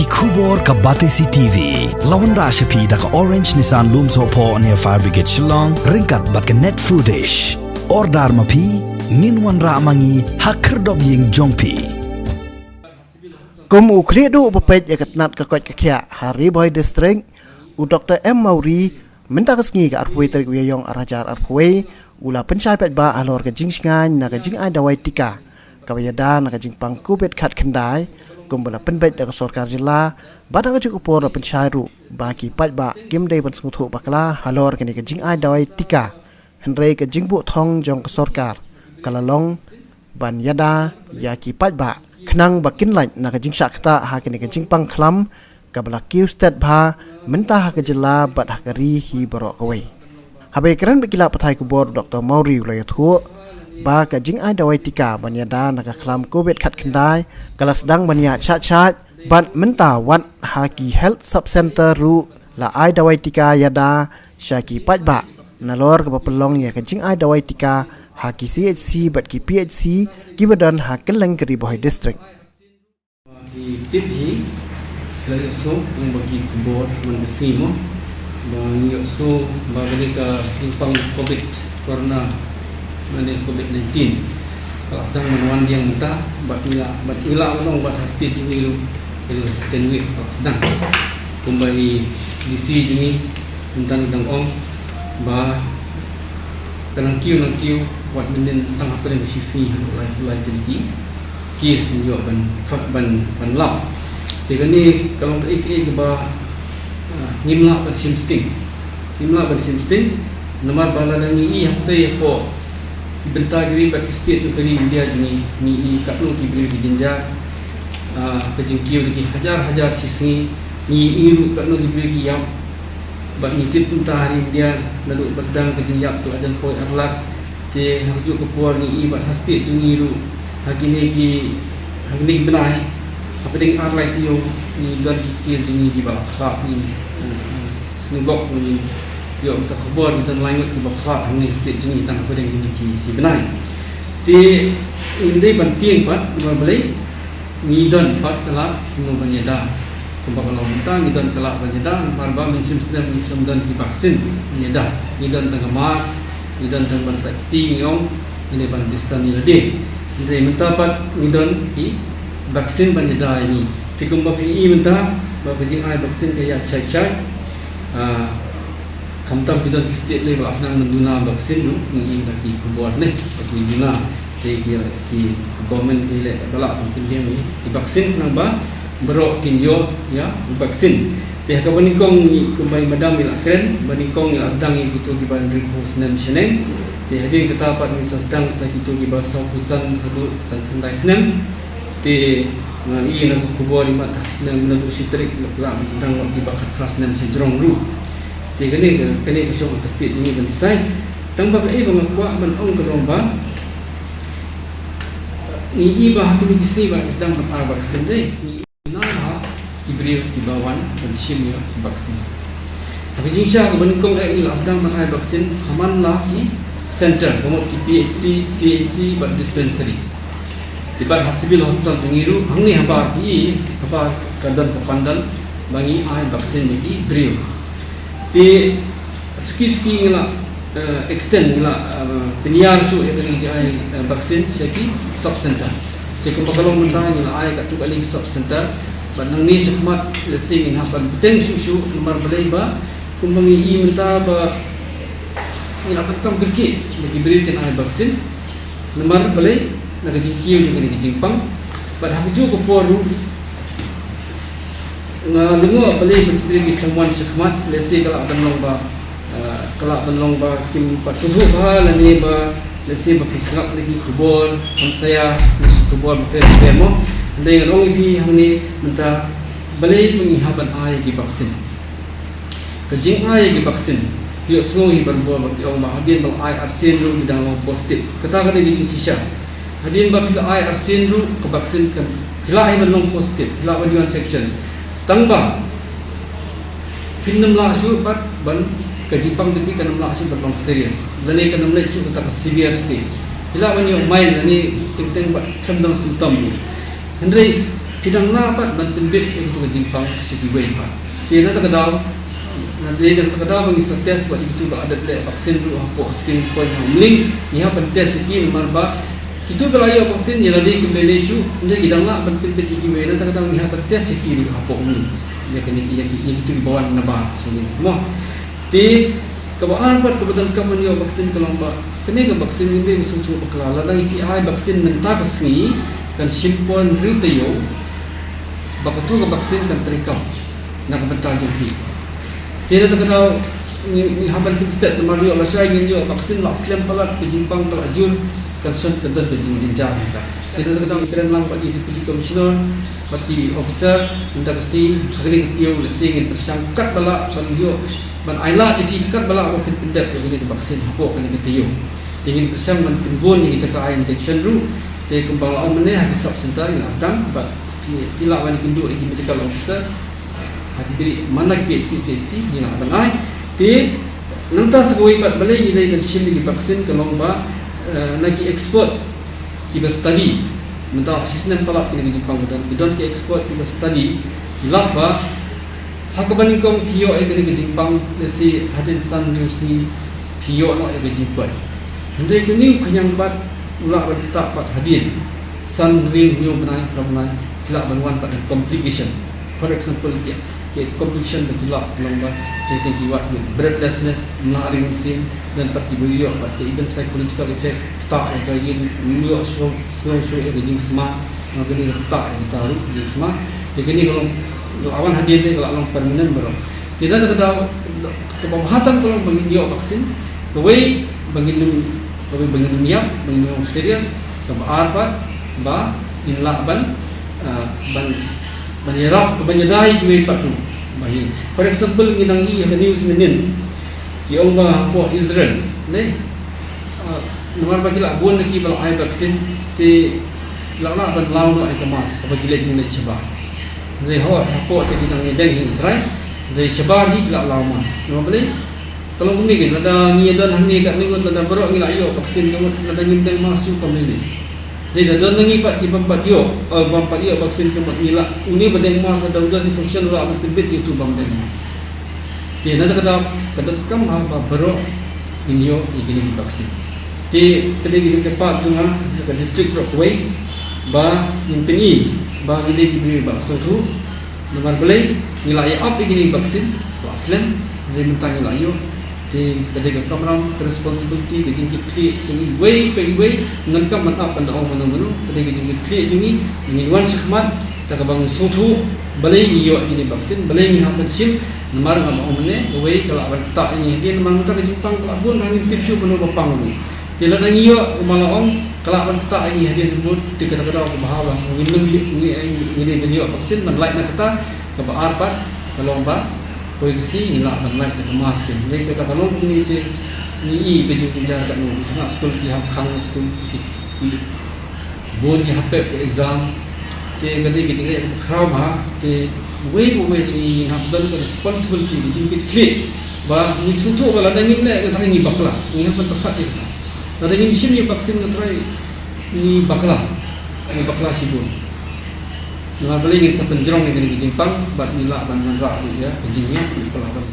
Kubor ka Batesi TV lawan ra shapi da ka Orange Nissan Loom Sopo near Fire Brigade Shillong ringkat bat ka net foodish ordar mapi minwan ra mangi hakrdob ying jongpi Kum ukredo bapet yakat nat ka kot ka kya hari boy district u Dr. M Mauri minta kasngi ka arpui tarik uyayong arajar arpui ula penchai pet ba alor ka jing sngai na ka jing ai dawai tika kawayada na ka jing pangkubet khat khandai kumbala penbet da ka sarkar jilla bada ka chukupor na penchai ru baki pat ba kim dei ban sungthu bakla halor ka ni ka jing ai dawai tika hendrei ka jing bu thong jong ka sarkar kalalong ban yada yaki pat ba khnang bakin lai na ka jing shakta ha ka ni ka jing pang khlam kabla kiu stat bha minta ha ka jilla bat ha ka ri hi borok away Habai keren bekila patai kubor Dr. Mauri ulaya thu ba ka jing ai dawai tika banyada na ka khlam covid khat khandai kala sedang banya chat ban menta wat haki health sub center ru la ai dawai tika yada syaki patba nalor ka pelong ya ka jing ai dawai tika haki CHC bat ki PHC ki badan hakil lang kri boy district di tipi selalu so yang bagi kubor mengesimo bang so bagi ka impang covid corona mengenai COVID-19 kalau sedang menawan yang mentah bat ila ulong bat hasti dulu itu stand week kalau sedang kembali DC ini tentang om bah kanang kiu buat menen tang apa yang sisi lai jadi kes ni juga ban lap jadi ni kalau ke bah ngimla ban simsting nomor bala ngi apa po bentar kiri bagi state tu kiri India ni ni kaplu ki beri di jenja kejengkiu lagi hajar sisi ni iru kaplu ki beri ki yap bak ngikit entah hari India lalu pasdang kejengyak tu ajan poi arlak ke hajuk ke puar ni ibat state tu iru hakini benai apa ding arlak tu ni dan ki zuni di bawah khap ni senggok ni yo tak kubur dan langut di bawah hang ni state ni tang apa yang ini si benai di indai banting pat boleh ngidon pat telah membanyada kumpul lontang ngidon telah banyada marba mensim sedang dan di vaksin banyada ngidon tang mas ngidon tang bansakti ngong ini bandistan ni lade indai mentapat ngidon di vaksin banyada ini tikumpul pi mentah bagi ai vaksin kaya cai kamtam kita state ni bak senang menduna vaksin tu ni lagi kubuat ni bagi guna di government ni le balak mungkin dia ni di vaksin nambah berok kinyo ya vaksin pihak kebenikong ni kembali madam ila keren benikong ila sedang itu di bandar Husnan Seneng di hadir kita dapat ni sedang sakitu di bahasa Husan hadu san kendai Seneng di ngai nak kubuat di mata Seneng menalu sitrik kelak sedang di bakat Seneng sejrong ru di kene kesong ke state ini dan design tambah ke bang kuat ban ong ke lomba ni ibah kini kisi bang sedang berarba sendiri ni nama diberi di bawah dan shimnya vaksin tapi jinsya ke benikong ai ila sedang berarba vaksin haman lah ki center komot ki PHC CHC bat dispensary di bar hospital tengiru hang ni haba kadan kepandal bangi ai vaksin ni beri di suki ngila extend ngila penyiar su yang kerja vaksin jadi sub center jadi kalau mentah ngila ai kat tu kali sub center bandang ni sekhmat lesing hapan beteng susu nomor belaiba kumbangi mentah ba ngila betam kerki bagi berikan ai vaksin nomor belai nak jingkiu juga di Jepang pada haju ko poru lengo boleh beri kemuan sekhmat lesi kalau benlong ba kim pat suhu ba lani ba lesi ba pisngap lagi kubur saya kubur demo dengan orang ibi hamni minta boleh menghihaban ai di vaksin kejing ai di vaksin dia sungguh berbuat bagi orang hadin ba ai arsen ru di dalam positif kata kada di sisa hadin ba bila ai arsen ru ke vaksin kan bila ai benlong positif bila badian section tambah film lah syubat ban ke Jepang tapi kan lah syubat long serius lani kan mulai cukup tak severe stage bila when you main ni ting buat kendang simptom ni Henry Kidang lapat dan pembit untuk kejimpang sekiway pak. Dia nak kedau, nanti dan kedau bagi tes buat itu ada vaksin dulu apa skin point hamling, ni apa tes sekian marba. Itu kalau ia vaksin dia lagi kembali isu, dia kidang lapat pembit sekiway nanti kedau ni apa tes sekian dulu apa hamling. Dia kena yang itu di bawah nabah sini. Mau, di kebawaan part kebetulan kamu dia vaksin kelompok. Kena ke vaksin ini musuh tu berkelala. Lagi ai vaksin mentah kesini kan simpon riu tayo. Bakatu ke vaksin kan terikam nak bentar jadi. Tidak terkenal ni haban state nomor dia lah saya ingin dia vaksin lah Islam palat ke Jimpang palat jul kan sun tentu jenjang. Tidak terkenal keren lang bagi deputy commissioner, parti officer minta kasi agri dia lesing tersangkat bala ban dia ban aila diikat bala apa pendap yang vaksin hapok kan dia ingin bersang man timbun yang cakap injection dulu dia kembang lawan meneh habis subsentar yang asdam tidak wani kindu iki medical officer hati diri mana PCCC ni nak banai di nanti segoi pat balai ni dengan shim di vaksin kalau ba nagi export kita study mentah sistem palak ni Jepang dan bidon ke export kita study laba hakaban kom kio ai ke Jepang si hadin san news ni kio no ai ke Jepang hendai ke ni kenyang bat ulah bertak pat hadir san ring new benai ramai tidak bantuan pada complication. For example, complication berkilap lomba kita jiwat breathlessness, menarik mesin dan parti beliau pada even psychological effect tak yang beliau slow yang jing smart, mungkin tak yang taruh jing smart. Jadi ni kalau awan hadir ni kalau orang permanent baru. Kita tak tahu kebahatan kalau menginjau vaksin, kawai bangin niat, bangin serius, kebarpat, inlaban. Menyerap menyedai kiwai pak tu. Baik. For example nginang ada news menin. Ki Allah po Israel. Ne. Nomor bagi lah buan lagi kalau ai vaksin ti lala ban lau no ai kemas apa gile jin nak coba. Ne ho po ti nginang ni deng hin try. Ne sebar hi la lau mas. No boleh. Kalau bumi kan ada ngidan hani kat ningun ada berok ngila yo vaksin kamu ada ngindeng masuk kembali. Dia dah nangi pat di bampat yo vaksin kemat nila uni badeng mas ada udah di function lah berbit itu bamdeng mas dia nak kata kam apa bero inyo igini vaksin di kedai kepat tengah ke district Brockway ba impeni ba ini diberi vaksin tu nomor belai nila ya up igini vaksin waslen dia mentang nila yo di kedai kamram responsibility ke jingkit klik jungi way ngengkam manap anda orang mana kedai jingkit klik jungi ingin wan syahmat tak bang sutu balai iyo ini vaksin balai ni hampan sim nomor ngam omne way kalau awan tak ini dia memang tak Jepang kalau pun hangin tipsu penuh bapang ni dia lang iyo malaong kalau awan tak ini dia sebut dikata-kata bahawa minum ini iyo vaksin man like nak kata ke arpat kalau ba polisi ni lah dan naik ke kemas kan. Jadi kita kalau ini ni kerja kat ni, nak sekolah di hang sekolah bon ni hapep ke exam, ke kadi kerja crowd ha, ke way ni habdan ke responsibility di jingkit klik, bah ni suatu bala dangin le ke tadi ni bakla, ni apa tepat dia. Ada ni mission ni vaksin ke try ni bakla sibun. Nah, paling ingin sepenjerong yang kena Jepang, buat nilak dan menrak dia, kejinya di pelakon.